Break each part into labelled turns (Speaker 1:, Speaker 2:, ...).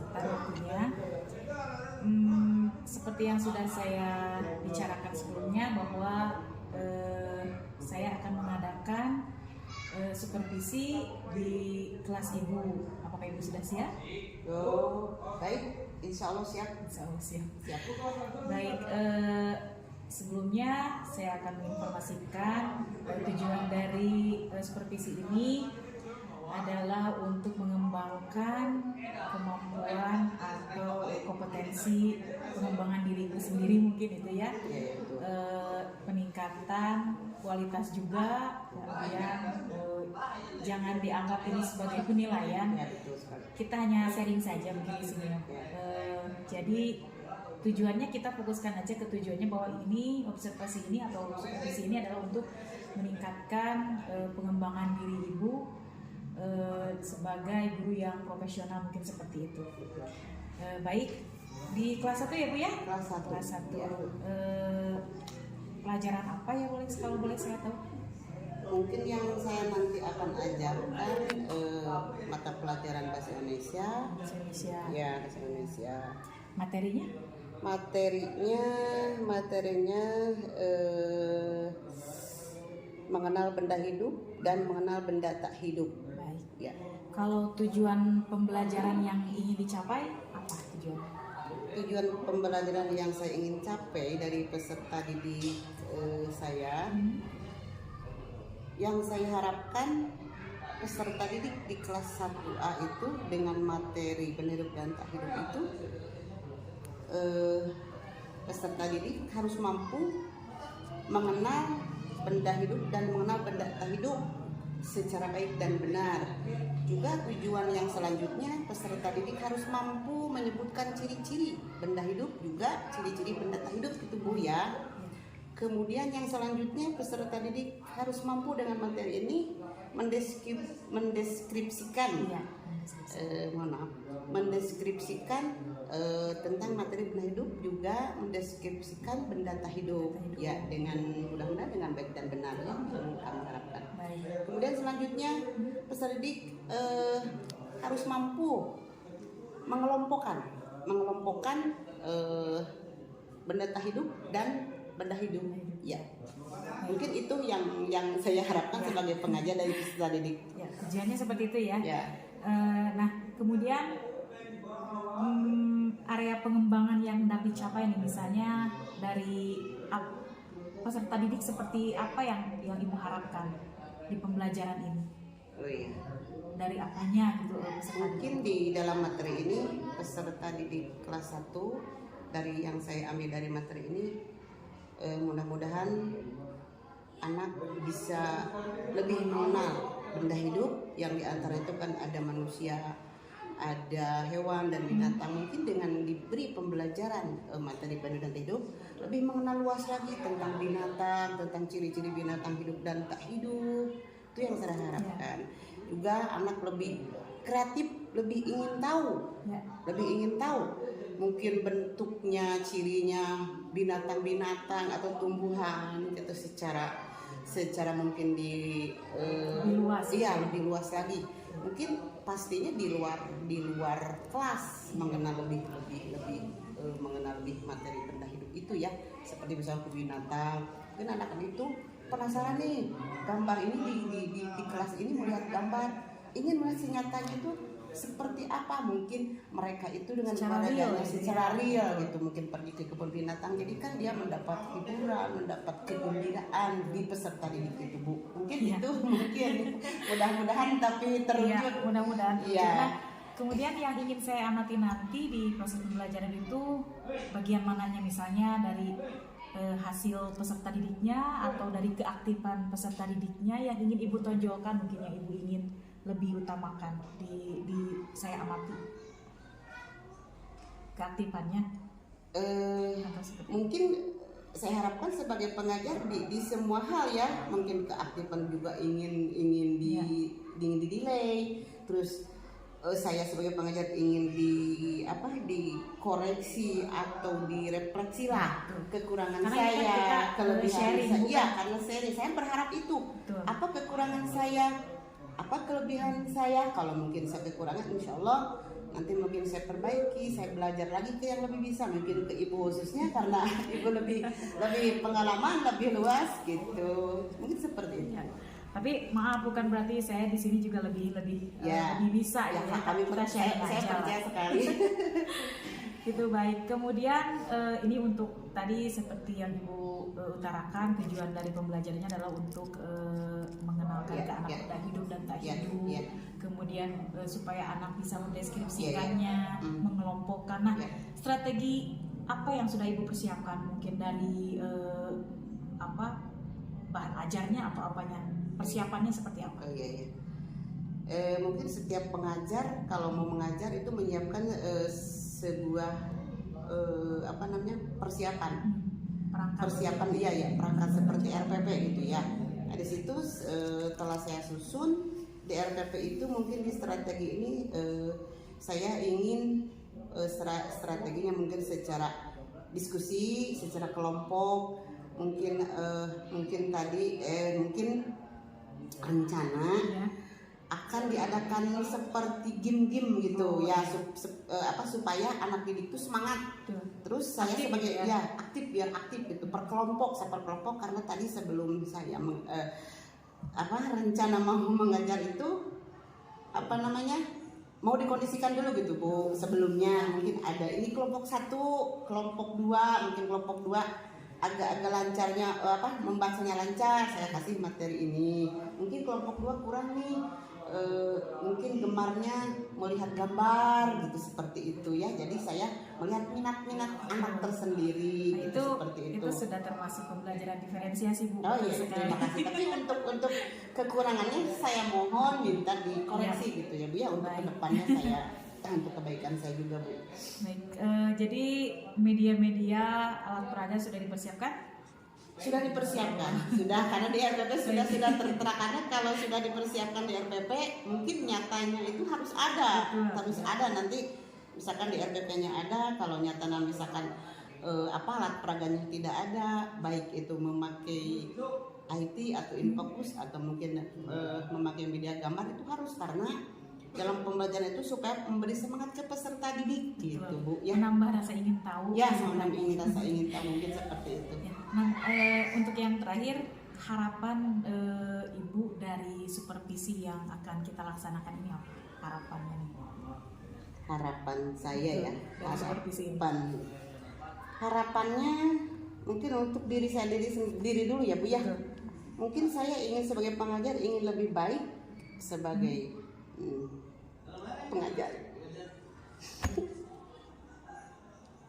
Speaker 1: kesempatan waktunya. Seperti yang sudah saya bicarakan sebelumnya bahwa saya akan mengadakan supervisi di kelas ibu. Apakah ibu sudah siap?
Speaker 2: Baik, insya Allah siap.
Speaker 1: Insya Allah siap. Baik, sebelumnya saya akan menginformasikan tujuan dari supervisi ini adalah untuk mengembangkan kemampuan atau kompetensi pengembangan diri sendiri, mungkin itu ya, peningkatan kualitas juga, kemudian jangan dianggap ini sebagai penilaian, kita hanya sharing saja mungkin di sini. Jadi tujuannya kita fokuskan aja ke tujuannya bahwa ini observasi ini atau supervisi ini adalah untuk meningkatkan pengembangan diri ibu sebagai guru yang profesional, mungkin seperti itu. Baik, di kelas 1 ya Bu ya? Kelas 1.
Speaker 2: Ya.
Speaker 1: Pelajaran apa ya kalau boleh saya tahu?
Speaker 2: Mungkin yang saya nanti akan ajarkan mata pelajaran bahasa Indonesia.
Speaker 1: Bahasa Indonesia.
Speaker 2: Ya, bahasa Indonesia.
Speaker 1: Materinya?
Speaker 2: Materinya mengenal benda hidup dan mengenal benda tak hidup.
Speaker 1: Baik.
Speaker 2: Ya.
Speaker 1: Kalau tujuan pembelajaran yang ingin dicapai apa tujuan?
Speaker 2: Tujuan pembelajaran yang saya ingin capai dari peserta didik saya, yang saya harapkan peserta didik di kelas 1A itu dengan materi benda hidup dan tak hidup itu, peserta didik harus mampu mengenal benda hidup dan mengenal benda tak hidup secara baik dan benar. Juga tujuan yang selanjutnya, peserta didik harus mampu menyebutkan ciri-ciri benda hidup, juga ciri-ciri benda tak hidup itu Bu ya. Kemudian yang selanjutnya, peserta didik harus mampu dengan materi ini mendeskripsikan tentang materi benda hidup, juga mendeskripsikan benda tak hidup ya, dengan mudah-mudahan dengan baik dan benar ya, yang kami harapkan. Kemudian selanjutnya, peserta didik harus mampu mengelompokkan benda tak hidup dan benda hidup ya. Mungkin itu yang saya harapkan sebagai pengajar dari peserta didik.
Speaker 1: Ya, tujuannya seperti itu ya.
Speaker 2: Ya.
Speaker 1: Nah, kemudian area pengembangan yang hendak dicapai nih, misalnya dari peserta didik seperti apa yang Ibu harapkan di pembelajaran ini?
Speaker 2: Oh iya.
Speaker 1: Dari apanya gitu peserta
Speaker 2: Mungkin
Speaker 1: didik?
Speaker 2: di dalam materi ini peserta didik kelas 1 dari yang saya ambil dari materi ini, mudah-mudahan anak bisa lebih mengenal benda hidup yang diantara itu kan ada manusia, ada hewan dan binatang. Mungkin dengan diberi pembelajaran materi benda dan hidup, lebih mengenal luas lagi tentang binatang, tentang ciri-ciri binatang hidup dan tak hidup. Itu yang saya harapkan. Juga anak lebih kreatif, lebih ingin tahu mungkin bentuknya, cirinya binatang-binatang atau tumbuhan itu secara mungkin
Speaker 1: lebih luas.
Speaker 2: Iya, lebih luas lagi. Mungkin pastinya di luar kelas mengenal lebih mengenal lebih materi benda hidup itu ya, seperti misalnya binatang. Mungkin anak-anak itu penasaran nih, gambar ini di kelas ini melihat gambar, ingin melihat nyatanya itu seperti apa. Mungkin mereka itu dengan secara real gitu, mungkin pergi ke kebun binatang, jadi kan dia mendapat hiburan, mendapat kegembiraan di peserta didik itu Bu. Mungkin itu mungkin mudah-mudahan tapi terwujud.
Speaker 1: Ya, mudah-mudahan.
Speaker 2: Iya.
Speaker 1: Nah, kemudian yang ingin saya amati nanti di proses pembelajaran itu bagian mananya, misalnya dari hasil peserta didiknya atau dari keaktifan peserta didiknya yang ingin Ibu tonjolkan, mungkin yang Ibu ingin lebih utamakan di saya amati keaktifannya.
Speaker 2: Mungkin saya harapkan sebagai pengajar di semua hal ya, mungkin keaktifan juga ingin didilai, terus saya sebagai pengajar ingin dikoreksi atau direfleksi lah kekurangan
Speaker 1: karena
Speaker 2: saya, kelebihan saya.
Speaker 1: Ya,
Speaker 2: karena saya berharap itu.
Speaker 1: Betul.
Speaker 2: Apa kekurangan saya, apa kelebihan saya. Kalau mungkin saya kekurangan, insya Allah nanti mungkin saya perbaiki, saya belajar lagi ke yang lebih bisa, mungkin ke ibu khususnya karena ibu lebih pengalaman, lebih luas gitu, mungkin seperti itu.
Speaker 1: Ya. Tapi maaf, bukan berarti saya di sini juga lebih bisa ya.
Speaker 2: Kami saya percaya sekali.
Speaker 1: Gitu, baik. Kemudian ini untuk tadi seperti yang Ibu utarakan, tujuan dari pembelajarannya adalah untuk mengenalkan ke anak tak hidup dan tak hidup. Kemudian supaya anak bisa mendeskripsikannya, mengelompokkan. Nah, strategi apa yang sudah Ibu persiapkan mungkin dari bahan ajarnya atau apanya? Persiapannya seperti apa?
Speaker 2: Mungkin setiap pengajar kalau mau mengajar itu menyiapkan sebuah persiapan perangkat seperti RPP gitu ya. Nah, di situ setelah saya susun di RPP itu mungkin di strategi ini saya ingin strateginya mungkin secara diskusi, secara kelompok, mungkin tadi rencana akan diadakan seperti game-game gitu ya, supaya anak didik itu semangat. Terus saya aktif, sebagai aktif gitu, per kelompok karena tadi sebelum saya rencana mau mengajar itu mau dikondisikan dulu gitu Bu, sebelumnya mungkin ada ini kelompok 1, kelompok 2, mungkin kelompok 2 agak lancarnya membacanya lancar, saya kasih materi ini. Mungkin kelompok 2 kurang nih, mungkin gemarnya melihat gambar gitu, seperti itu ya. Jadi saya melihat minat anak tersendiri.
Speaker 1: Nah,
Speaker 2: seperti itu.
Speaker 1: Itu sudah termasuk pembelajaran diferensiasi Bu.
Speaker 2: Oh iya, terima kasih. Tapi untuk kekurangannya saya mohon minta dikoreksi gitu ya Bu ya, untuk kedepannya saya untuk kebaikan saya juga Bu.
Speaker 1: Baik, jadi media-media alat peraga sudah dipersiapkan?
Speaker 2: Sudah dipersiapkan, karena di RPP sudah tertera, karena kalau sudah dipersiapkan di RPP mungkin nyatanya itu harus ada nanti misalkan di RPP-nya ada, kalau nyatanya misalkan alat peraganya tidak ada, baik itu memakai IT atau Infocus atau mungkin memakai media gambar, itu harus, karena dalam pembelajaran itu supaya memberi semangat ke peserta didik gitu Bu ya,
Speaker 1: menambah rasa ingin tahu
Speaker 2: rasa ingin tahu mungkin seperti itu
Speaker 1: ya. Nah, untuk yang terakhir, harapan Ibu dari supervisi yang akan kita laksanakan ini apa harapannya nih?
Speaker 2: Harapan saya ya, harapannya mungkin untuk diri sendiri dulu ya Bu ya. Mungkin saya ingin sebagai pengajar ingin lebih baik sebagai pengajar,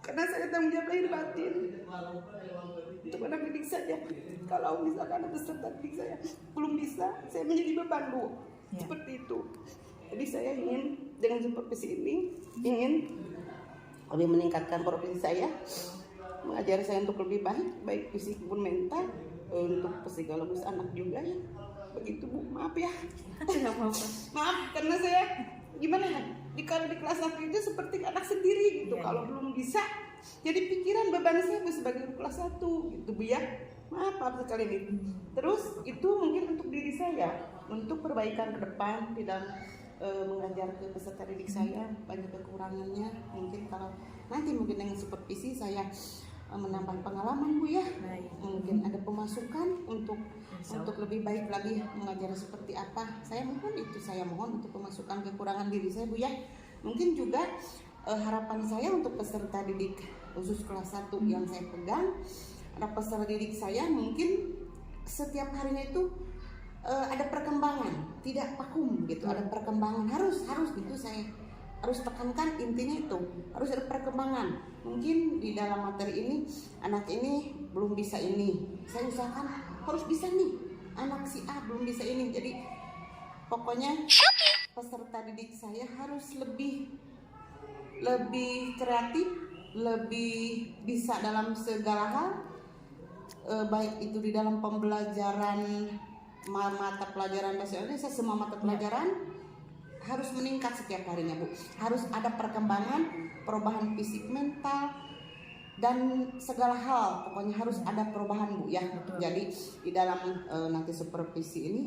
Speaker 2: karena saya tanggung jawab lahir batin untuk anak didik saja. Kalau misalkan ada peserta didik saya belum bisa, saya menjadi beban Bu, seperti itu. Jadi saya ingin dengan supervisi ini ingin lebih meningkatkan profesi saya, mengajar saya untuk lebih baik fisik maupun mental, untuk psikologus anak juga ya. Begitu Bu, maaf ya. Maaf karena saya gimana ya, kalau di kelas 1 itu seperti anak sendiri gitu. Kalau belum bisa, jadi pikiran beban saya sebagai kelas 1 gitu Bu ya. Maaf sekali ini. Terus itu mungkin untuk diri saya, untuk perbaikan ke depan di dalam mengajar ke peserta didik saya, banyak kekurangannya. Mungkin kalau nanti dengan supervisi saya menambah pengalaman Bu ya. Mungkin ada pemasukan untuk lebih baik lagi mengajar seperti apa. Saya mohon untuk pemasukan kekurangan diri saya Bu ya. Mungkin juga harapan saya untuk peserta didik khusus kelas 1 yang saya pegang, ada peserta didik saya mungkin setiap harinya itu ada perkembangan, tidak vakum gitu, ada perkembangan, harus gitu saya harus tekankan, intinya itu harus ada perkembangan. Mungkin di dalam materi ini anak ini belum bisa ini, saya usahakan harus bisa nih, anak si A belum bisa ini. Jadi pokoknya peserta didik saya harus lebih kreatif, lebih bisa dalam segala hal, baik itu di dalam pembelajaran mata pelajaran bahasa Indonesia, semua mata pelajaran harus meningkat setiap harinya Bu. Harus ada perkembangan, perubahan fisik, mental, dan segala hal. Pokoknya harus ada perubahan Bu ya. Jadi di dalam nanti supervisi ini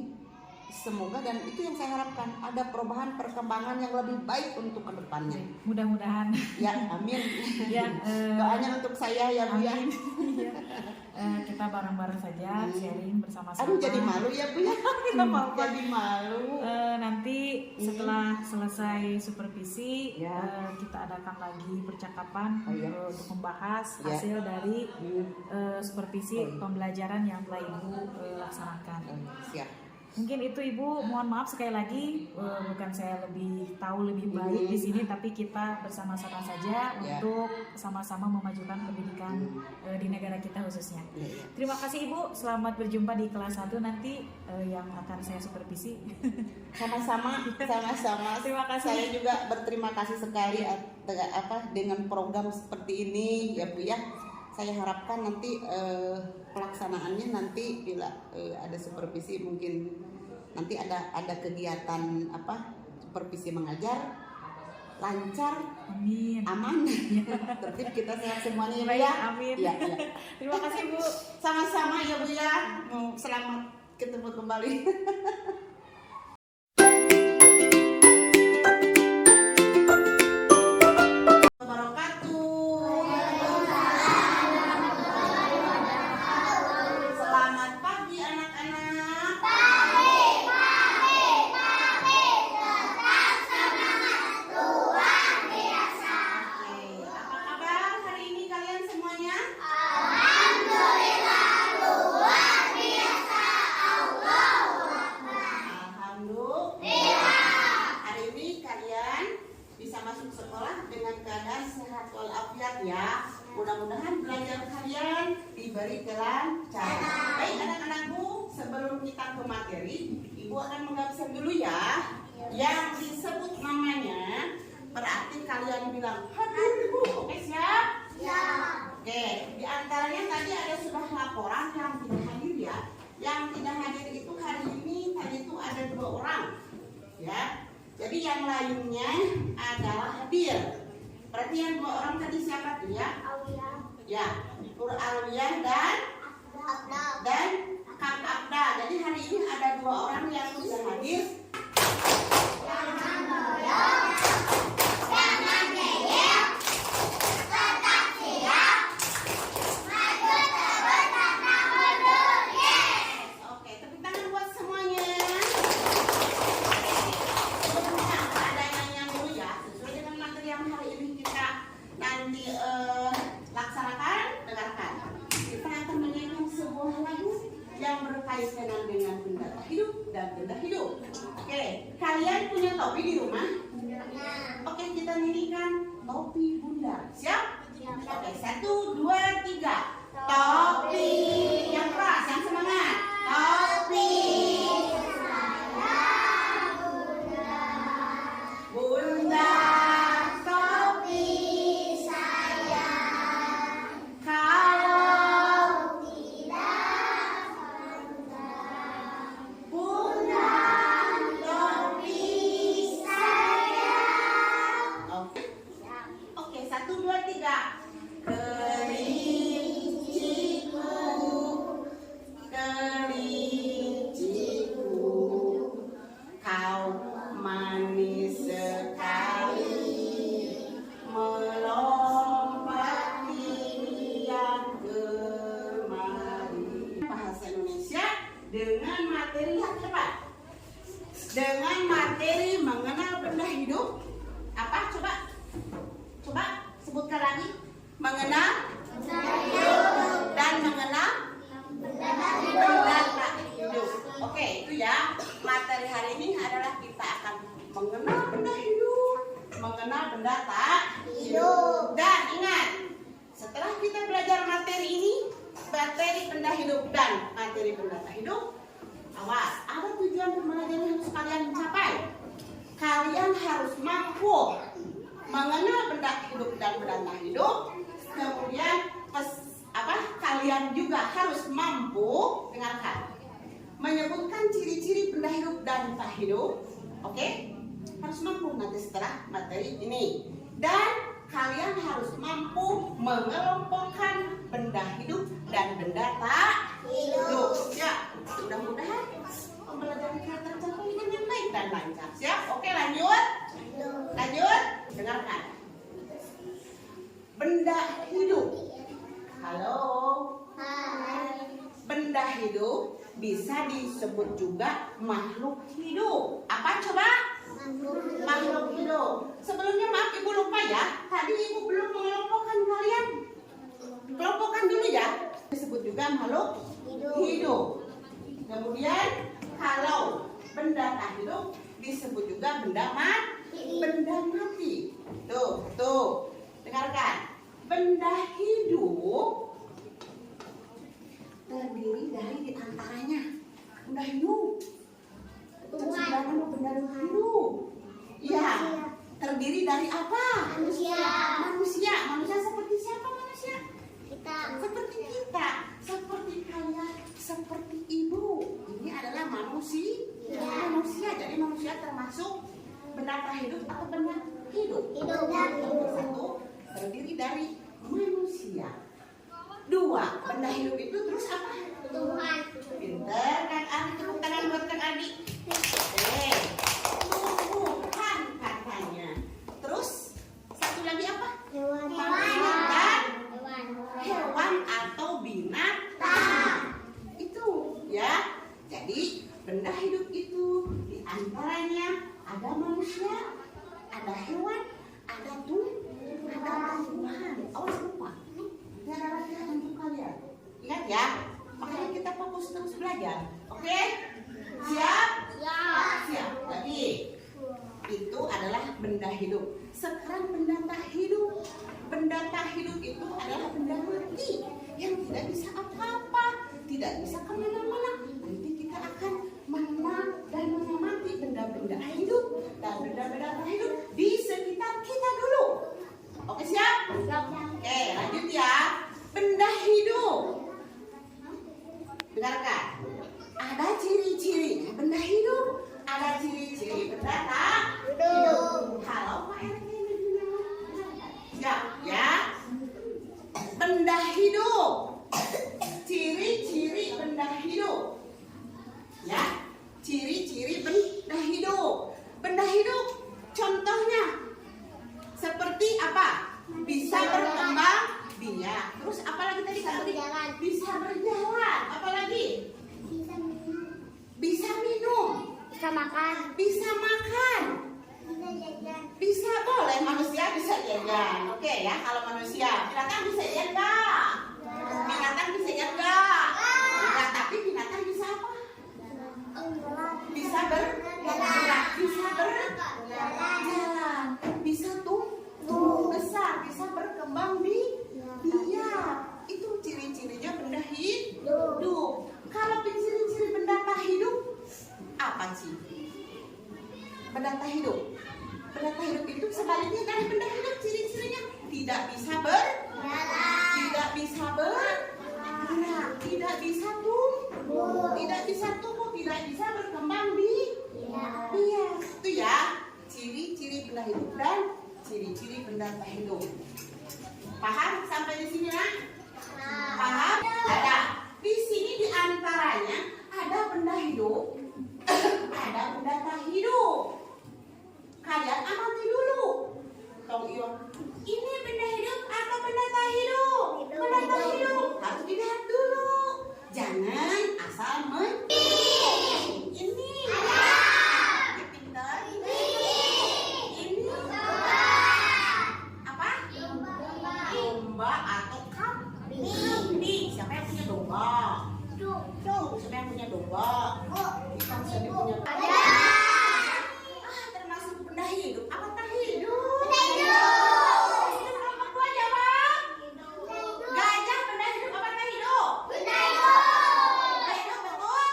Speaker 2: semoga, dan itu yang saya harapkan, ada perubahan perkembangan yang lebih baik untuk kedepannya.
Speaker 1: Mudah-mudahan.
Speaker 2: Ya, amin.
Speaker 1: Ya,
Speaker 2: doanya untuk saya ya Bu ya.
Speaker 1: amin. Ya. Kita bareng-bareng saja sharing bersama-sama.
Speaker 2: Aduh, jadi malu ya Bu ya.
Speaker 1: Apa-apa.
Speaker 2: Jadi malu.
Speaker 1: Nanti setelah selesai supervisi,
Speaker 2: Ya.
Speaker 1: kita adakan lagi percakapan
Speaker 2: Oh, ya.
Speaker 1: untuk membahas
Speaker 2: Ya.
Speaker 1: hasil dari supervisi pembelajaran yang telah Ibu laksanakan.
Speaker 2: Siap.
Speaker 1: Mungkin itu Ibu, mohon maaf sekali lagi, bukan saya lebih tahu lebih baik di sini, tapi kita bersama-sama saja untuk sama-sama memajukan pendidikan di negara kita khususnya. Terima kasih Ibu, selamat berjumpa di kelas 1 nanti yang akan saya supervisi.
Speaker 2: Sama-sama.
Speaker 1: Terima kasih.
Speaker 2: Saya juga berterima kasih sekali dengan program seperti ini ya Bu ya. Saya harapkan nanti pelaksanaannya nanti bila ada supervisi, mungkin nanti ada kegiatan supervisi mengajar lancar,
Speaker 1: Amin.
Speaker 2: aman, tertib, kita sehat semuanya ya Bu
Speaker 1: Baik,
Speaker 2: ya.
Speaker 1: amin.
Speaker 2: Ya.
Speaker 1: Terima kasih Bu.
Speaker 2: Sama-sama ya Bu ya. Selamat ketemu kembali. Selamat pagi anak-anak. Oke, apa kabar hari ini kalian semuanya? Alhamdulillah. Hari ini kalian bisa masuk sekolah dengan keadaan sehat walafiat ya. Mudah-mudahan belajar kalian diberi kelancaran. Baik anak-anakku, sebelum kita ke materi, Ibu akan mengabsen dulu ya. Yang disebut namanya, berarti kalian bilang hadir Ibu. Oke siap? Oke, di antaranya tadi ada sudah laporan yang tidak hadir ya. Yang tidak hadir itu hari ini tadi itu ada 2 orang ya. Jadi yang lainnya adalah hadir. Berarti yang 2 orang tadi siapa tuh ya? Ya, Nur Alwian dan Kang Abda. Jadi hari ini ada 2 orang yang sudah hadir. Oke, tepuk tangan buat semuanya. Sebelumnya ada yang dulu ya, sesuai dengan materi yang hari ini kita nanti laksanakan, dengarkan. Kita akan menyanyikan sebuah lagu yang berkaitan dengan benda hidup dan benda hidup. Oke, kalian punya topi di rumah? Oke, kita nyanyikan topi bundar. Siap? Oke, 1, 2, 3. Topi yang keras, yang semangat. Topi bundar, topi saya. Kalau bundar, topi saya. Oke, 1, 2, 3. Kelinciku, kau manis sekali, melompat kian kemari. Bahasa Indonesia dengan materi yang cepat, dengan materi mengenal benda hidup. Apa? Coba sebutkan lagi. Mengenal dan mengenal benda tak hidup. Oke, itu ya. Materi hari ini adalah kita akan mengenal benda hidup, mengenal benda tak hidup. Dan ingat, setelah kita belajar materi ini, materi benda hidup dan materi benda tak hidup, awas, ada tujuan pembelajaran yang harus kalian capai. Kalian harus mampu mengenal benda hidup dan benda tak hidup. Kemudian kalian juga harus mampu, dengarkan, menyebutkan ciri-ciri benda hidup dan tak hidup. Oke? Harus mampu nanti setelah materi ini. Dan kalian harus mampu mengelompokkan benda hidup dan benda tak hidup. Ya, mudah-mudahan mempelajari kata cangkul dengan baik dan lancar. Siap? Oke, lanjut. Lanjut. Dengarkan. Benda hidup. Halo. Benda hidup bisa disebut juga makhluk hidup. Apa coba? Makhluk hidup. Sebelumnya maaf Ibu lupa ya. Tadi Ibu belum mengelompokkan kalian. Kelompokkan dulu ya. Disebut juga makhluk hidup. Kemudian kalau benda tak hidup disebut juga benda mati. Benda mati. Tuh. Dengarkan. Benda hidup terdiri dari diantaranya benda hidup. Sebenarnya benda hidup. Iya. Terdiri dari apa? Manusia. Manusia seperti siapa manusia?
Speaker 3: Kita.
Speaker 2: Seperti kita. Seperti kalian. Seperti ibu. Ini adalah manusia. Manusia. Jadi manusia termasuk benda tak hidup atau benda hidup? Nomor satu, terdiri dari manusia. Dua, benda hidup itu terus apa?
Speaker 3: Tuhan.
Speaker 2: Pinter kan Adi, tepuk tangan buat Kang Adi. Oke, Tuhan katanya. Terus satu lagi apa?
Speaker 3: Hewan.
Speaker 2: Hewan atau binatang. Itu ya. Jadi benda hidup itu diantaranya ada manusia, ada hewan, ada tumbuhan. Awas lupa. Ini adalah latihan untuk kalian. Ingat ya. Makanya kita fokus terus belajar. Oke? Siap? Siap. Jadi itu adalah benda hidup. Sekarang benda tak hidup. Benda tak hidup itu adalah benda mati yang tidak bisa apa-apa, tidak bisa kemana-mana. Nanti kita akan mengenal dan mengamati benda-benda hidup dan benda-benda tak hidup di sekitar kita dulu. Oke, siap? Oke, lanjut ya. Benda hidup. Dengarkan. Ada ciri-cirinya benda hidup. Ada ciri-ciri benda tak hidup. Halo Pak RT. Siap ya. Benda hidup. Ciri-ciri benda hidup. Ya. Ciri-ciri benda hidup. Benda hidup. Contohnya seperti apa? Bisa berkembang biak. Terus apalagi tadi Kak Adi? Bisa berjalan. Apalagi? Bisa minum.
Speaker 3: Bisa makan.
Speaker 2: Bisa makan.
Speaker 3: Bisa jajan.
Speaker 2: Bisa boleh manusia bisa jajan. Oke ya, kalau manusia. Binatang bisa jajan enggak? Binatang bisa jajan enggak? Enggak, tapi binatang bisa apa? Bisa bergerak. Bisa berjalan. Bisa tumbuh besar. Bisa berkembang biak. Itu ciri-cirinya benda hidup. Kalau ciri-ciri benda tak hidup apa sih? Benda tak hidup. Benda tak hidup itu sebaliknya dari benda hidup, ciri-cirinya tidak bisa tidak bisa bergerak, tidak bisa tumbuh, tidak bisa berkembang biak. Itu ya ciri-ciri benda hidup dan ciri-ciri benda tak hidup. Paham sampai di sini ya? Paham? Ada. Di sini diantaranya ada benda hidup, ada benda tak hidup. Kalian amati dulu. Tong Iyo, ini benda hidup atau benda tak hidup? Benda tak hidup. Harus dilihat dulu. Jangan asal ini. Ada. Pintar. Ini. Apa? Domba atau kambing. Siapa yang punya domba? Siapa yang punya domba? Kita sendiri punya domba. Termasuk benda hidup. Apa tak hidup? Benda hidup. Apa gua jawab? Gajah benda hidup apa tak hidup? Benda hidup betul?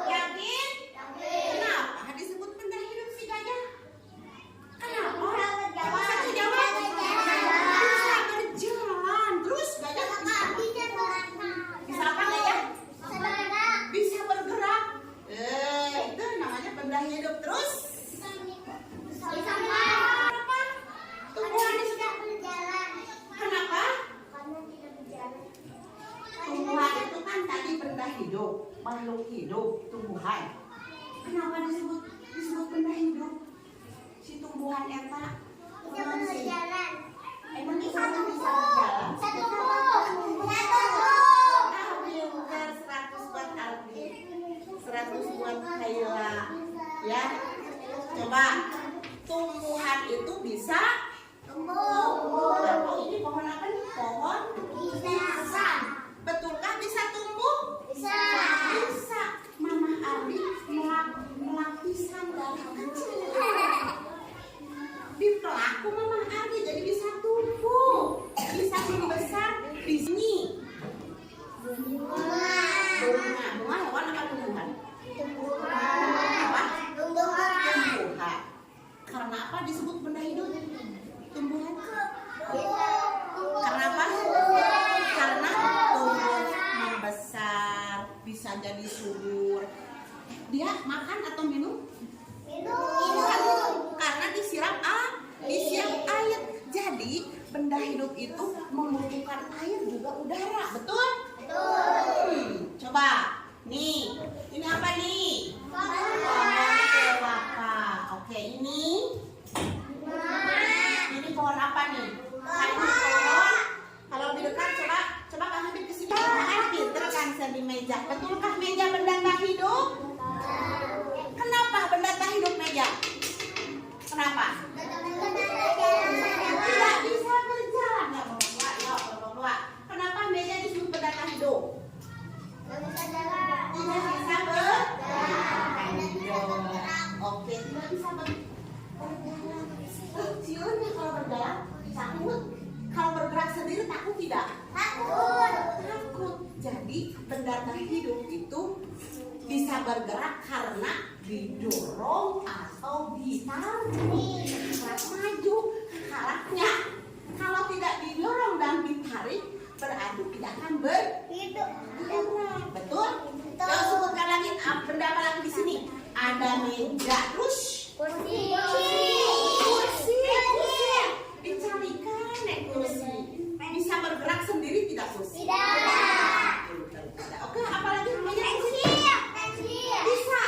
Speaker 2: Yakin? Kenapa disebut benda hidup si gajah? Kenapa? Satu jawab. Bisa berjalan. Terus gajah bisa apa gajah? Bisa bergerak. Itu namanya benda hidup. Terus kenapa? Tumbuhan di sini. Kenapa? Tumbuhan itu kan tadi benda hidup, makhluk hidup, tumbuhan. Kenapa disebut benda hidup? Si tumbuhan eta
Speaker 3: Bisa berjalan.
Speaker 2: emang
Speaker 3: Bisa
Speaker 2: bisa
Speaker 3: tumbuh.
Speaker 2: berjalan?
Speaker 3: Bisa tumbuh. Bisa tumbuh.
Speaker 2: Pintar 100 buat Ardi, 100 buat Kayla. Ya, coba tumbuhan itu bisa
Speaker 3: Tumbuh.
Speaker 2: Oh, ini pohon apa nih? Pohon
Speaker 3: Bisa.
Speaker 2: betulkah bisa tumbuh?
Speaker 3: Bisa.
Speaker 2: Bisa. Mama Ardi melapisan dari kecil. Di pelaku Mama Ardi jadi bisa tumbuh, bisa membesar di sini. Bunga hewan apa tumbuhan? Apa? Tumbuhan. Karena apa disebut benda hidup? Tumbuhan. Karena apa? Karena tumbuh membesar, bisa jadi subur. Dia makan atau minum? Karena disiram air. Jadi benda hidup itu membutuhkan air juga udara, betul? Coba, nih, ini apa nih? Pohon kelapa. Oke, ini pohon apa nih? Pohon. Kalau lebih dekat, coba Kak Habib kesini. Pinter kan di meja. Betulkah meja benda tak hidup? Kenapa benda tak hidup meja? Kenapa? Tidak bisa berjalan. Ya, Bapak. Kenapa meja disebut benda tak hidup? Tidak bisa berjalan. Oke, tidak bisa berjalan. Siulnya kalau berjalan takut. Kalau bergerak sendiri takut tidak? Takut. Jadi benda tak hidup itu bisa bergerak karena didorong atau ditarik maju arahnya. Kalau tidak didorong dan ditarik berarti tidak akan bergerak. Betul? Coba sebutkan lagi benda apa lagi di sini? Ada meja, terus kursi. Dicarikan kursi. Bisa bergerak sendiri tidak kursi? Oke, apalagi meja kursi? Bisa.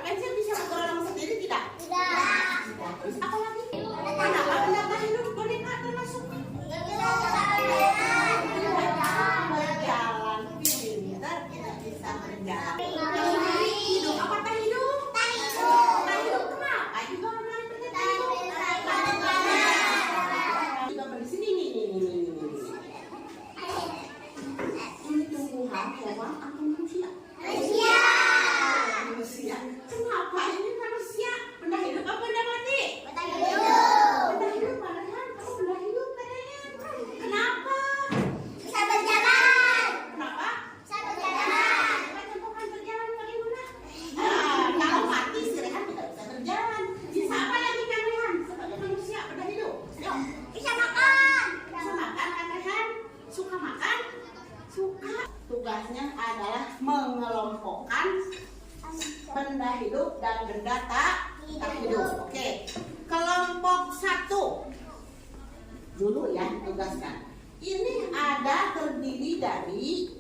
Speaker 2: Pensil bisa bergerak sendiri tidak? Terus apa lagi? Kenapa benda tak hidup boneka termasuk? Berjalan. Pintar tidak bisa berjalan. Hidup apa tak hidup? Tak hidup. Kenapa? Juga orang benda tak hidup. Juga di sini nih. Ini tumbuhan, hewan atau manusia? Manusia. Kenapa ini manusia? Benda hidup apa benda mati? Benda hidup padahal kamu benda hidup katanya. Kenapa? Kenapa? Coba contohkan berjalan bagaimana? Kalau mati si Rehan tidak bisa berjalan. Bisa apa lagi Kang Rehan sebagai manusia benda hidup? Yuk. Bisa makan Kang Rehan? Suka makan? Suka. Tugasnya adalah mengelompokkan benda hidup dan benda tak hidup. Oke. Kelompok 1 dulu ya tugaskan. Ini ada terdiri dari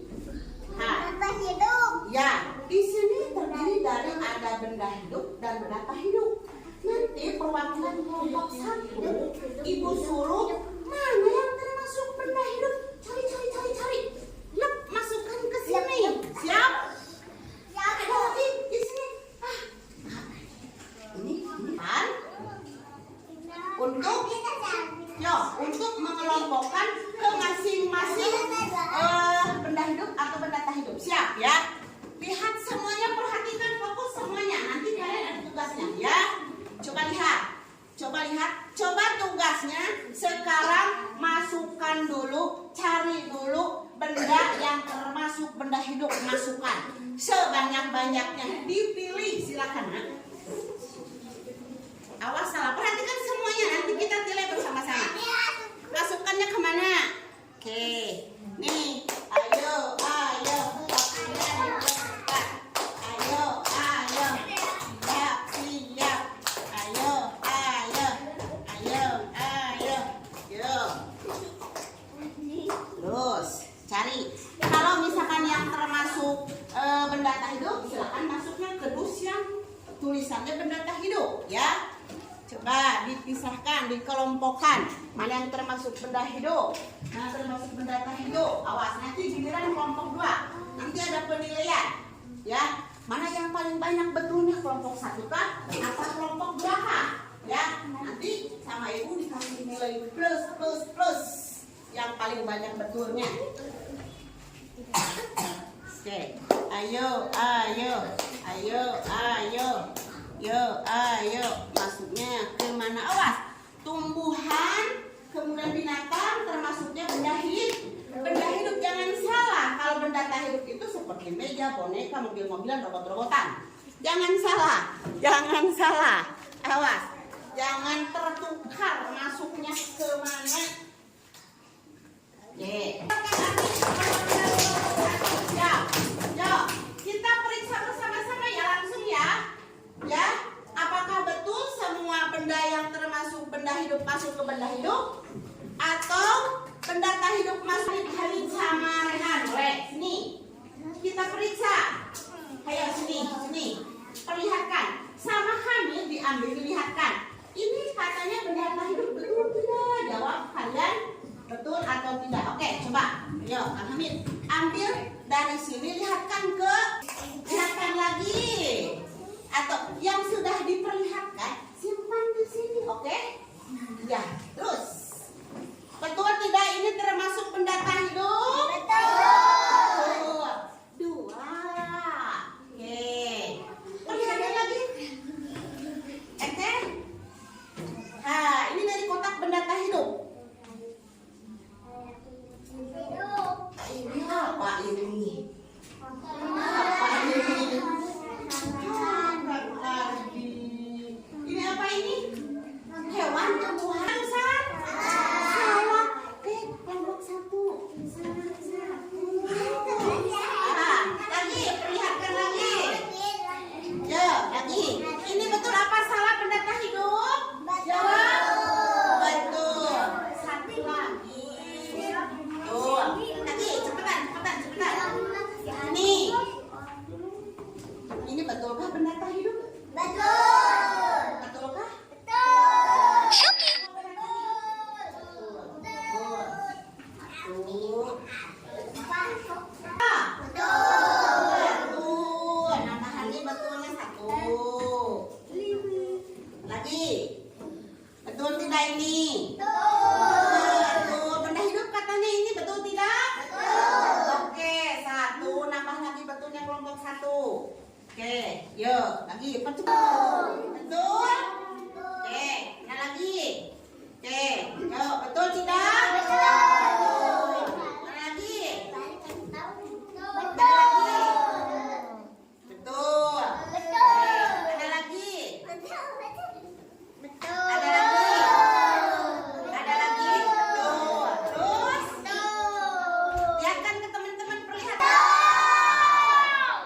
Speaker 2: ya, di sini terdiri dari ada benda hidup dan benda tak hidup. Nanti perwakilan kelompok 1 Ibu suruh mana yang termasuk benda hidup? Cari. Lep, masukkan ke sini. Siap? Ada lagi di sini. Ini kan untuk mengelompokkan ke masing-masing benda hidup atau benda tak hidup. Siap ya? Lihat semuanya, perhatikan, fokus semuanya. Nanti kalian ada tugasnya ya. Coba lihat. Coba tugasnya sekarang masukkan dulu, cari dulu benda yang termasuk benda hidup, masukkan sebanyak-banyaknya, dipilih silakan. Awas salah, perhatikan semuanya, nanti kita nilai bersama-sama. Masukkannya kemana? Oke, nih, ayo. Terus cari. Kalau misalkan yang termasuk benda tak hidup, silakan masuknya ke dus yang misalnya benda tak hidup ya. Coba dipisahkan, dikelompokkan. Mana yang termasuk benda hidup, mana termasuk benda tak hidup. Awas, nanti giliran kelompok 2. Nanti ada penilaian. Ya, mana yang paling banyak betulnya, kelompok 1 kah? Atau kelompok 2 kah? Ya, nanti sama ibu dikasih nilai plus. Yang paling banyak betulnya. Oke, ayo. Masuknya ke mana? Awas. Tumbuhan, kemudian binatang, termasuknya benda hidup. Benda hidup jangan salah. Kalau benda tak hidup itu seperti meja, boneka, mobil-mobilan, robot-robotan. Jangan salah. Awas. Jangan tertukar masuknya ke mana. Ya, kita periksa bersama-sama ya, langsung ya. Ya, apakah betul semua benda yang termasuk benda hidup masuk ke benda hidup? Atau benda tak hidup masuk ke Hamid sama Rehan? Sini, kita periksa. Ayo sini. Perlihatkan. Sama Hamid diambil, dilihatkan. Ini katanya benda tak hidup, betul tidak? Jawab kalian betul atau tidak. Oke, coba. Ayo, Kang Hamid, ambil dari sini, lihatkan lagi. Atau yang sudah diperlihatkan, simpan di sini, oke? Ya, terus. Betul tidak ini termasuk benda tak hidup? Betul. 2. Oke. Perlihatkan lagi. Oke. Nah, ini dari kotak benda tak hidup. Ini apa ini? Ini apa ini? Hewan, tumbuhan, Ustaz? Salah. Kelompok 1. Lagi, perlihatkan lagi. Ya, lagi. Ini betul apa salah benda tak hidup? Jawab. Betul. 1 lagi. Tuh. Lagi, cepetan. Ini betulkah benda tak hidup? Betulkah? Betul. Nambahannya betulnya 1. Lagi. Betul tidak ini? Betul. Benda hidup katanya ini betul tidak? Oke, 1. Nambah lagi betulnya kelompok 1. Oke, yuk lagi percepat. Betul? Oke, mana lagi? Oke, yuk betul tidak? Betul. Mana lagi? Mana lagi? Betul. Ada lagi? Ada lagi? Betul. Terus? Lihatkan ke teman-teman, perlihatkan.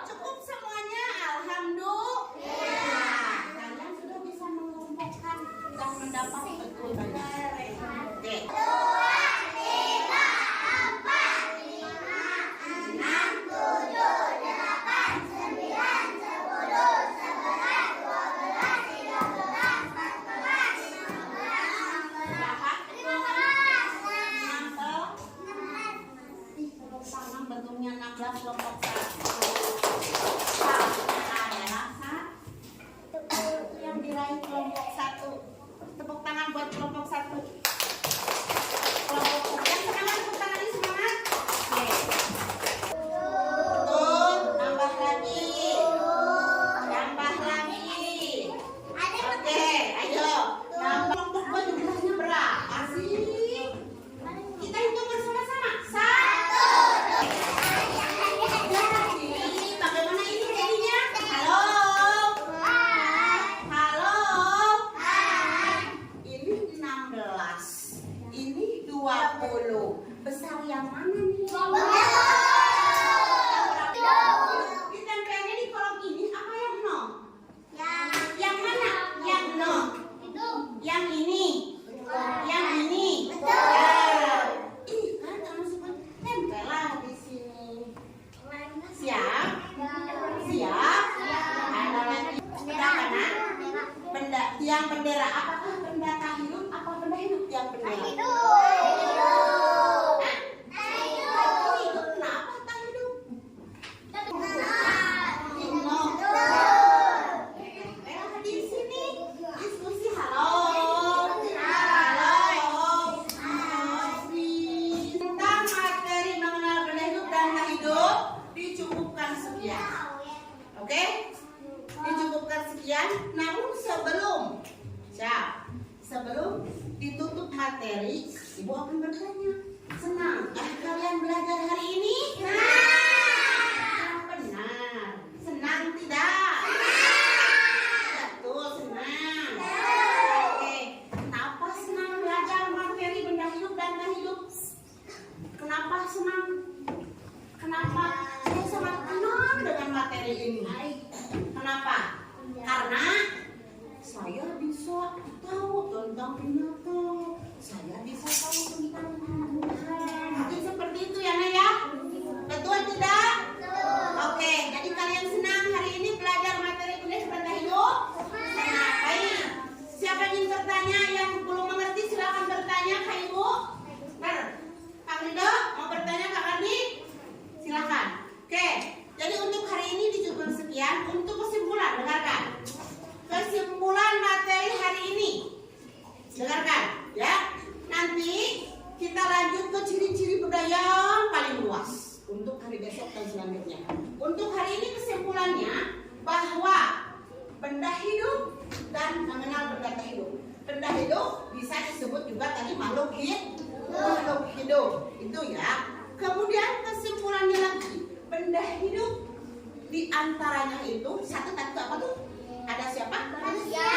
Speaker 2: Cukup semuanya, alhamdulillah. Kalian sudah bisa mengumpulkan dan mendapat betul banyak. Oke. 2, 3, 4, 5, 6, 7, 8, 9, 10, 11, 12, 13, 14, 15. Bentuknya 16 kelompok 1. Adalah yang diraih kelompok 1. Tepuk tangan buat kelompok 1. Kelompok yang semangat, tepuk tangan ini semangat. Oke. Betul, nambah lagi. Oke, ayo. Nambah kelompok 2 jumlahnya berapa sih? Kita hitung bersama-sama. 1. selanjutnya. Untuk hari ini kesimpulannya bahwa benda hidup dan mengenal benda tak hidup. Benda hidup bisa disebut juga tadi makhluk hidup itu ya. Kemudian kesimpulannya lagi, benda hidup di antaranya itu satu apa tuh? Ada siapa?
Speaker 3: Manusia.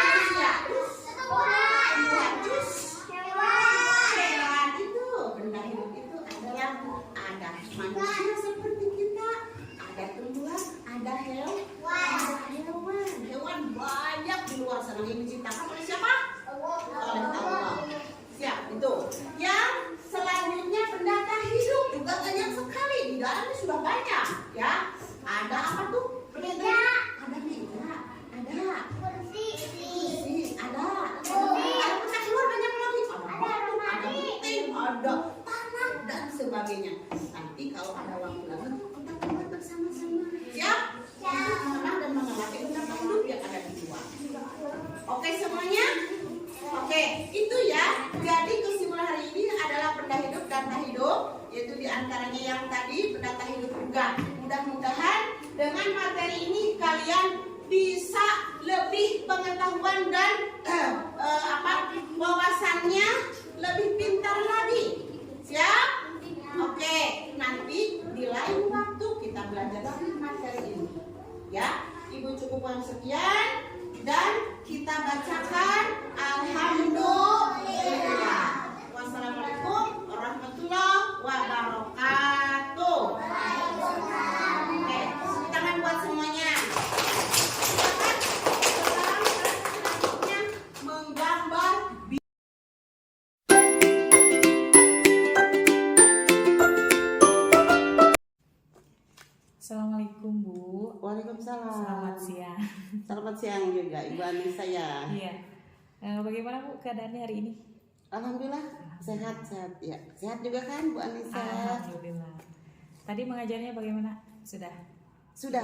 Speaker 2: Terus tumbuhan. Terus hewan itu. Benda hidup itu adalah ada manusia seperti kita, ada tumbuhan, ada hewan. Hewan banyak di luar sana yang diciptakan oleh siapa? Oleh Allah. Siap itu. Yang selanjutnya benda tak hidup juga banyak sekali, di dalamnya sudah banyak ya. Ada apa tuh? Benda. Ada meja, ada kursi, ada pecah keluar banyak lagi. Ada puting, ada tanah dan sebagainya. Nanti kalau ada waktu lagi kita buat bersama-sama. Siap? Mengenal dan mengamati benda tak hidup yang ada di luar. Oke semuanya? Oke, itu ya. Jadi kesimpulan hari ini adalah benda hidup dan tak hidup, yaitu diantaranya yang tadi benda tak hidup juga. Mudah-mudahan dengan materi ini kalian bisa lebih pengetahuan dan wawasannya lebih pintar lagi. Siap? Oke, nanti di lain waktu kita belajar lagi materi ini. Ya, Ibu cukupkan sekian dan kita bacakan alhamdulillah. Wassalamualaikum warahmatullahi wabarakatuh. Oke, tangan buat semuanya. Selanjutnya menggambar.
Speaker 1: Assalamualaikum Bu.
Speaker 2: Waalaikumsalam.
Speaker 1: Selamat siang.
Speaker 2: Selamat siang juga Ibu Anissa ya.
Speaker 1: Iya. Bagaimana Bu keadaannya hari ini?
Speaker 2: Alhamdulillah sehat ya. Sehat juga kan Bu Anissa?
Speaker 1: Alhamdulillah. Tadi mengajarnya bagaimana? Sudah.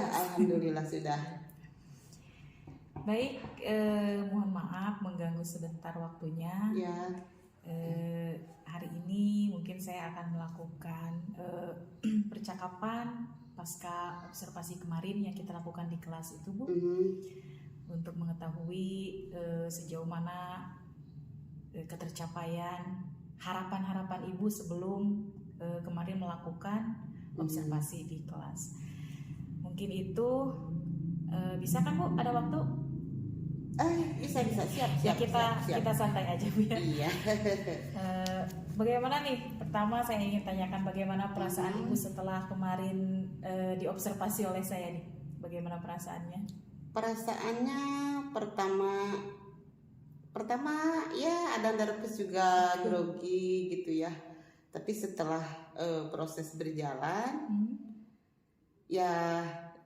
Speaker 2: Alhamdulillah sudah.
Speaker 1: Baik, mohon maaf mengganggu sebentar waktunya.
Speaker 2: Ya.
Speaker 1: Hari ini mungkin saya akan melakukan percakapan pasca observasi kemarin yang kita lakukan di kelas itu Bu, untuk mengetahui sejauh mana ketercapaian harapan-harapan Ibu sebelum kemarin melakukan observasi di kelas. Mungkin itu bisa kan Bu, ada waktu?
Speaker 2: Bisa siap.
Speaker 1: Kita santai aja Bu ya.
Speaker 2: Iya.
Speaker 1: Bagaimana nih? Pertama saya ingin tanyakan bagaimana perasaan Ibu setelah kemarin diobservasi oleh saya nih. Bagaimana perasaannya?
Speaker 2: Perasaannya pertama ya ada nervous juga, grogi gitu ya. Tapi setelah proses berjalan ya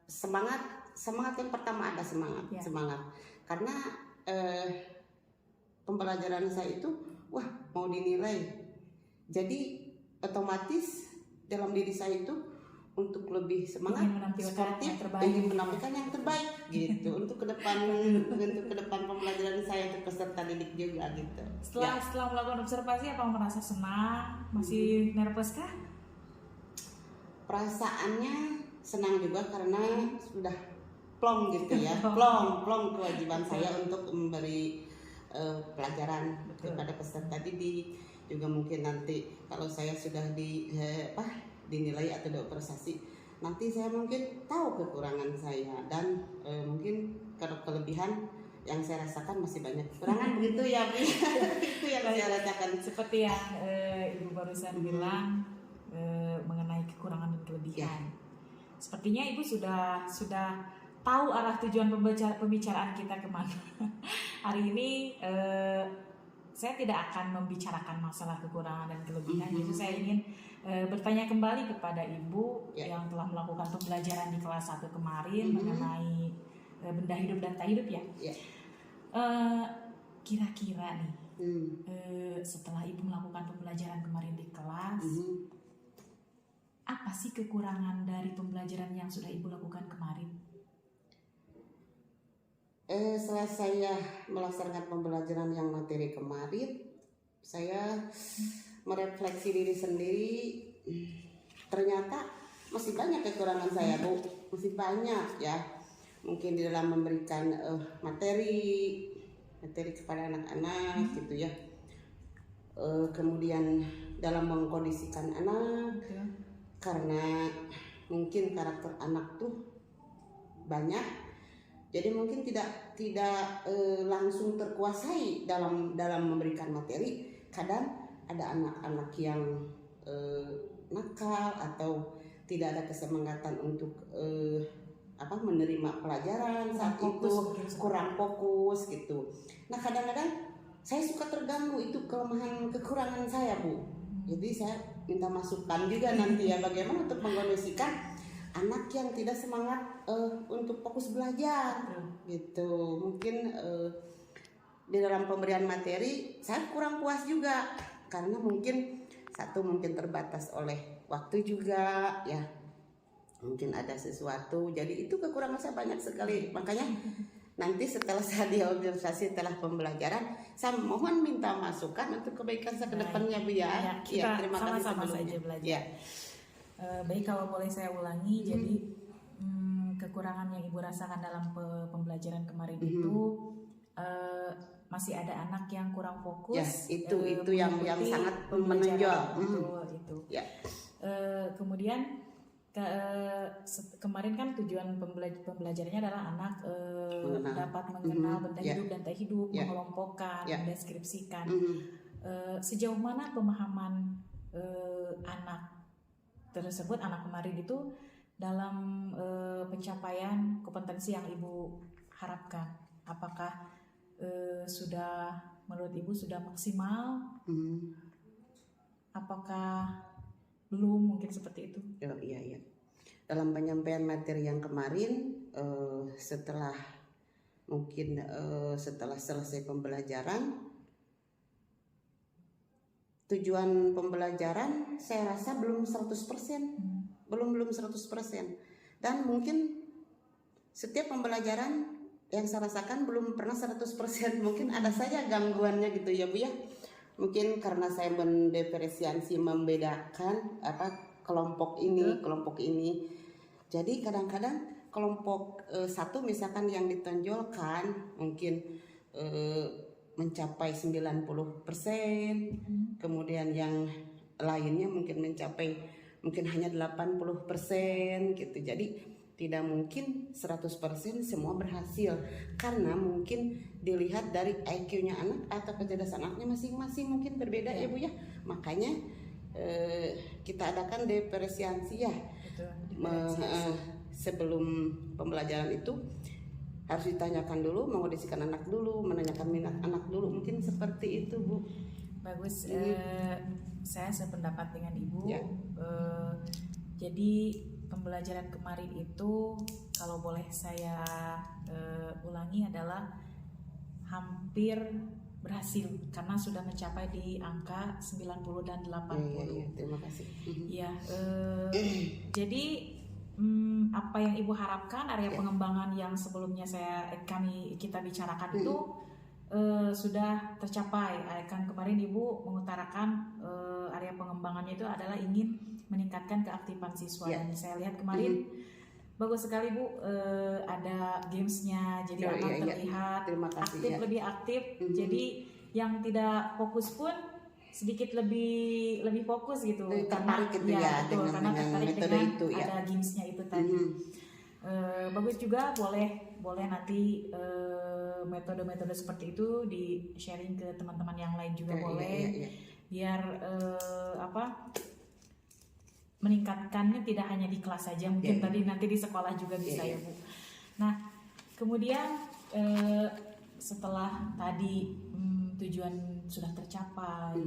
Speaker 2: semangat yang pertama ada semangat. Karena pembelajaran saya itu mau dinilai. Jadi otomatis dalam diri saya itu untuk lebih semangat, sportif, ingin menampilkan yang terbaik gitu untuk ke depan pembelajaran saya untuk peserta didik juga gitu.
Speaker 1: Setelah melakukan observasi, apa merasa senang? Masih nervous kah?
Speaker 2: Perasaannya senang juga karena sudah plong gitu ya, plong kewajiban saya untuk memberi pelajaran kepada peserta didik. Juga mungkin nanti kalau saya sudah dinilai atau dioperasi, nanti saya mungkin tahu kekurangan saya dan mungkin kelebihan yang saya rasakan masih banyak kekurangan begitu ya Bu. Itu yang saya rasakan. Seperti
Speaker 1: yang Ibu barusan bilang mengenai kekurangan dan kelebihan. Sepertinya Ibu sudah tahu arah tujuan pembicaraan kita kemana. Hari ini saya tidak akan membicarakan masalah kekurangan dan kelebihan. Justru saya ingin bertanya kembali kepada Ibu yang telah melakukan pembelajaran di kelas 1 kemarin mengenai benda hidup dan tak hidup ya. Kira-kira nih setelah Ibu melakukan pembelajaran kemarin di kelas, apa sih kekurangan dari pembelajaran yang sudah Ibu lakukan kemarin?
Speaker 2: Setelah saya melaksanakan pembelajaran yang materi kemarin, saya merefleksi diri sendiri. Ternyata masih banyak kekurangan saya Bu, masih banyak ya. Mungkin di dalam memberikan materi kepada anak-anak gitu ya. Kemudian dalam mengkondisikan anak, karena mungkin karakter anak tuh banyak, jadi mungkin tidak langsung terkuasai dalam memberikan materi. Kadang ada anak-anak yang nakal atau tidak ada kesemangatan untuk menerima pelajaran saat itu, kurang fokus gitu. Nah kadang-kadang saya suka terganggu, itu kekurangan saya Bu. Jadi saya minta masukan juga nanti ya, bagaimana untuk mengkondisikan anak yang tidak semangat untuk fokus belajar gitu. Mungkin di dalam pemberian materi saya kurang puas juga, karena mungkin terbatas oleh waktu juga ya, mungkin ada sesuatu, jadi itu kekurangan saya banyak sekali. Makanya nanti setelah saya di organisasi, setelah pembelajaran, saya mohon minta masukan untuk kebaikan saya ke depannya Bu ya.
Speaker 1: Kita
Speaker 2: Terima kasih
Speaker 1: sama-sama
Speaker 2: sebelumnya.
Speaker 1: saja belajar.
Speaker 2: Ya.
Speaker 1: Baik, kalau boleh saya ulangi, jadi kekurangan yang Ibu rasakan dalam pembelajaran kemarin itu masih ada anak yang kurang fokus.
Speaker 2: Ya, itu yang sangat menonjol.
Speaker 1: Itu.
Speaker 2: Ya.
Speaker 1: Kemudian kemarin kan tujuan pembelajarannya adalah anak dapat mengenal benda hidup dan tak hidup, mengelompokkan, mendeskripsikan. Sejauh mana pemahaman anak tersebut, anak kemarin itu dalam pencapaian kompetensi yang Ibu harapkan? Apakah sudah, menurut Ibu sudah maksimal? Apakah belum, mungkin seperti itu?
Speaker 2: Iya. Dalam penyampaian materi yang kemarin, setelah selesai pembelajaran, tujuan pembelajaran saya rasa belum 100%, belum 100%. Dan mungkin setiap pembelajaran yang saya rasakan belum pernah 100%, mungkin ada saja gangguannya gitu ya Bu ya. Mungkin karena saya mendiferensiasi, membedakan kelompok ini. Jadi kadang-kadang kelompok satu misalkan yang ditonjolkan mungkin mencapai 90%, kemudian yang lainnya mungkin hanya 80% gitu. Jadi tidak mungkin 100% semua berhasil, karena mungkin dilihat dari IQ-nya anak atau kecerdasan anaknya masing-masing mungkin berbeda ya Bu ya. Makanya kita adakan diferensiasi ya. Sebelum pembelajaran itu harus ditanyakan dulu, mengondisikan anak dulu, menanyakan minat anak dulu, mungkin seperti itu Bu.
Speaker 1: Bagus. Saya sependapat dengan Ibu.
Speaker 2: Ya.
Speaker 1: Jadi pembelajaran kemarin itu kalau boleh saya ulangi adalah hampir berhasil, karena sudah mencapai di angka 90 dan 80.
Speaker 2: Ya, terima kasih.
Speaker 1: Ya, jadi apa yang Ibu harapkan, area pengembangan yang sebelumnya kita bicarakan itu sudah tercapai. Kan kemarin Ibu mengutarakan area pengembangannya itu adalah ingin meningkatkan keaktifan siswa, dan saya lihat kemarin bagus sekali Bu, ada gamesnya, jadi anak terlihat aktif, lebih aktif. Jadi yang tidak fokus pun sedikit lebih fokus gitu,
Speaker 2: tertarik gitu ya,
Speaker 1: karena tertarik dengan
Speaker 2: itu,
Speaker 1: ada gamesnya itu tadi. Bagus juga, boleh nanti metode-metode seperti itu di sharing ke teman-teman yang lain juga boleh. Biar meningkatkannya tidak hanya di kelas saja, mungkin tadi nanti di sekolah juga bisa ya Bu. Nah kemudian setelah tadi tujuan sudah tercapai,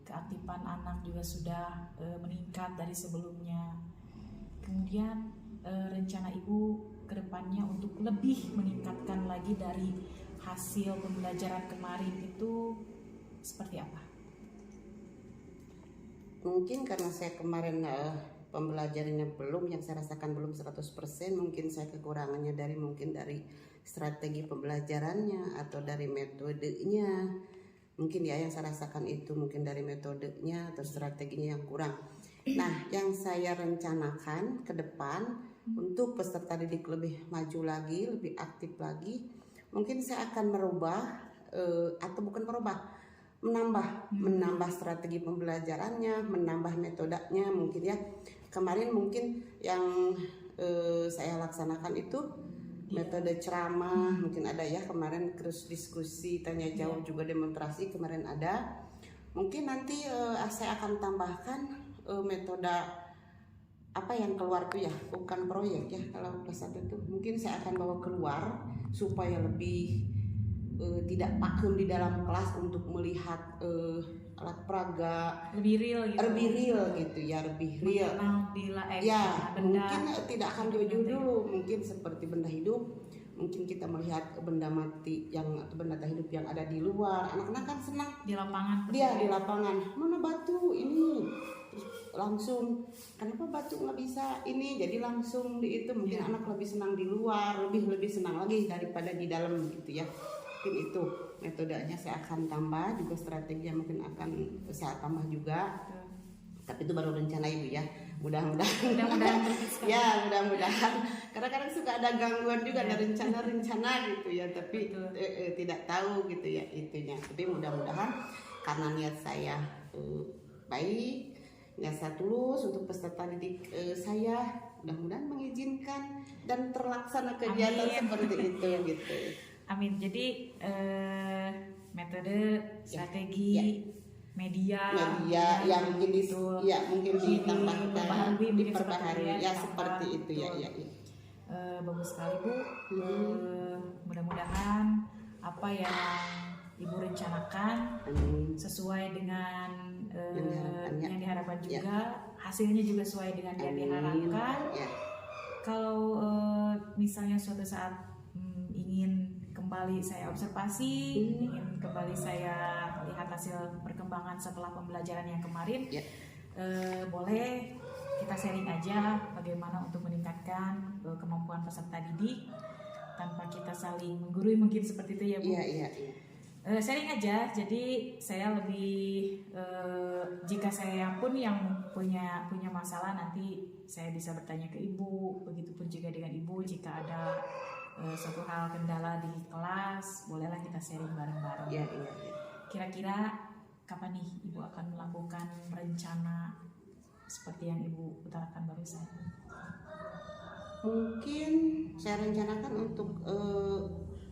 Speaker 1: keaktifan anak juga sudah meningkat dari sebelumnya, kemudian rencana Ibu ke depannya untuk lebih meningkatkan lagi dari hasil pembelajaran kemarin itu seperti apa?
Speaker 2: Mungkin karena saya kemarin pembelajarannya yang saya rasakan belum 100%, mungkin saya kekurangannya dari strategi pembelajarannya atau dari metodenya. Mungkin ya yang saya rasakan itu mungkin dari metodenya atau strateginya yang kurang. Nah, yang saya rencanakan ke depan untuk peserta didik lebih maju lagi, lebih aktif lagi, mungkin saya akan merubah atau bukan merubah, menambah strategi pembelajarannya, menambah metodenya mungkin ya. Kemarin mungkin yang saya laksanakan itu metode ceramah, mungkin ada ya kemarin, terus diskusi, tanya jawab juga demonstrasi kemarin ada. Mungkin nanti saya akan tambahkan metode apa yang keluar tuh ya, bukan proyek ya kalau kelas 1 itu. Mungkin saya akan bawa keluar supaya lebih tidak pakem di dalam kelas untuk melihat alat peraga,
Speaker 1: lebih real gitu.
Speaker 2: Lebih real gitu ya, lebih real. Ya,
Speaker 1: benda.
Speaker 2: mungkin tidak akan jauh-jauh dulu, mungkin seperti benda hidup. Mungkin kita melihat benda mati atau benda tak hidup yang ada di luar. Anak-anak kan senang
Speaker 1: di lapangan.
Speaker 2: Dia di lapangan, mana batu ini, terus langsung kenapa batu nggak bisa ini, jadi langsung di itu. Mungkin anak lebih senang di luar, lebih senang lagi daripada di dalam gitu ya. Mungkin itu metodenya saya akan tambah, juga strateginya mungkin akan saya tambah juga. Tapi itu baru rencana Ibu ya. Mudah-mudahan ya, mudah-mudahan. Kadang-kadang suka ada gangguan juga, ada rencana gitu ya, tapi tidak tahu gitu ya itunya. Tapi mudah-mudahan karena niat saya baik, niat saya tulus untuk peserta didik saya, mudah-mudahan mengizinkan dan terlaksana kegiatan seperti itu gitu.
Speaker 1: Amin. Jadi metode, strategi, media
Speaker 2: yang mungkin mungkin ditambahkan, diperbaharui ya seperti itu ya.
Speaker 1: Bagus sekali Bu. Mudah-mudahan apa yang Ibu rencanakan sesuai dengan yang diharapkan juga, hasilnya juga sesuai dengan yang diharapkan. Kalau misalnya suatu saat ingin kembali saya observasi, ingin kembali saya lihat hasil perkembangan setelah pembelajaran yang kemarin, boleh kita sharing aja bagaimana untuk meningkatkan kemampuan peserta didik tanpa kita saling menggurui, mungkin seperti itu ya Bu.
Speaker 2: Iya.
Speaker 1: Sharing aja, jadi saya lebih jika saya pun yang punya masalah, nanti saya bisa bertanya ke Ibu, begitupun juga dengan Ibu jika ada suatu hal kendala di kelas, bolehlah kita sharing bareng-bareng.
Speaker 2: Iya.
Speaker 1: Kira-kira kapan nih Ibu akan melakukan rencana seperti yang Ibu utarakan barusan?
Speaker 2: Mungkin saya rencanakan untuk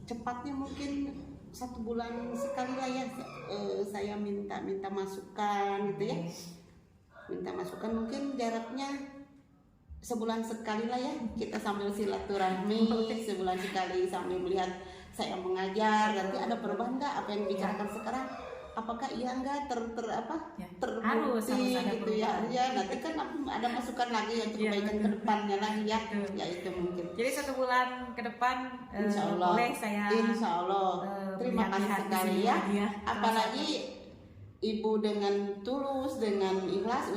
Speaker 2: cepatnya mungkin 1 bulan sekali lah ya, saya minta masukan gitu ya. Minta masukan, mungkin jaraknya sebulan sekali lah ya, kita sambil silaturahmi sebulan sekali sambil melihat saya mengajar, nanti ada perubahan nggak apa yang dibicarakan sekarang, apakah iya enggak terbukti gitu ya. Nanti kan ada masukan lagi yang perbaikan ke depannya lagi ya. Ya itu mungkin.
Speaker 1: Jadi 1 bulan ke depan boleh saya
Speaker 2: terima kasih sekali ya. Apalagi Ibu dengan tulus, dengan ikhlas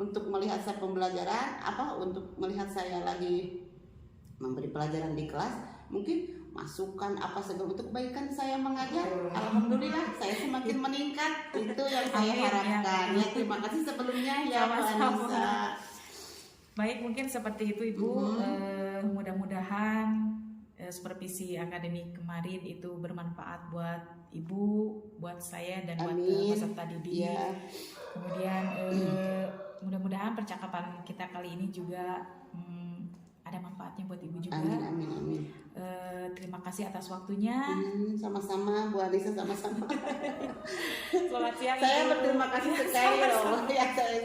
Speaker 2: untuk melihat saya pembelajaran, untuk melihat saya lagi memberi pelajaran di kelas, mungkin masukan apa segala untuk kebaikan saya mengajar. Alhamdulillah saya semakin meningkat, itu yang saya harapkan. Ya, terima kasih sebelumnya ya Bu Anissa.
Speaker 1: Baik, mungkin seperti itu Ibu. Mudah-mudahan supervisi akademik kemarin itu bermanfaat buat Ibu, buat saya dan buat peserta didik. Kemudian mudah-mudahan percakapan kita kali ini juga ada manfaatnya buat Ibu juga.
Speaker 2: Amin.
Speaker 1: Terima kasih atas waktunya.
Speaker 2: Sama-sama Bu Anissa, sama-sama.
Speaker 1: Selamat siang.
Speaker 2: Saya berterima kasih sekali loh. Ya, saya.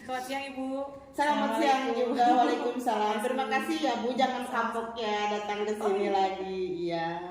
Speaker 1: Selamat siang Ibu.
Speaker 2: Selamat siang juga. Waalaikumsalam. Terima kasih ya Bu, jangan kapok ya datang ke sini lagi. Iya.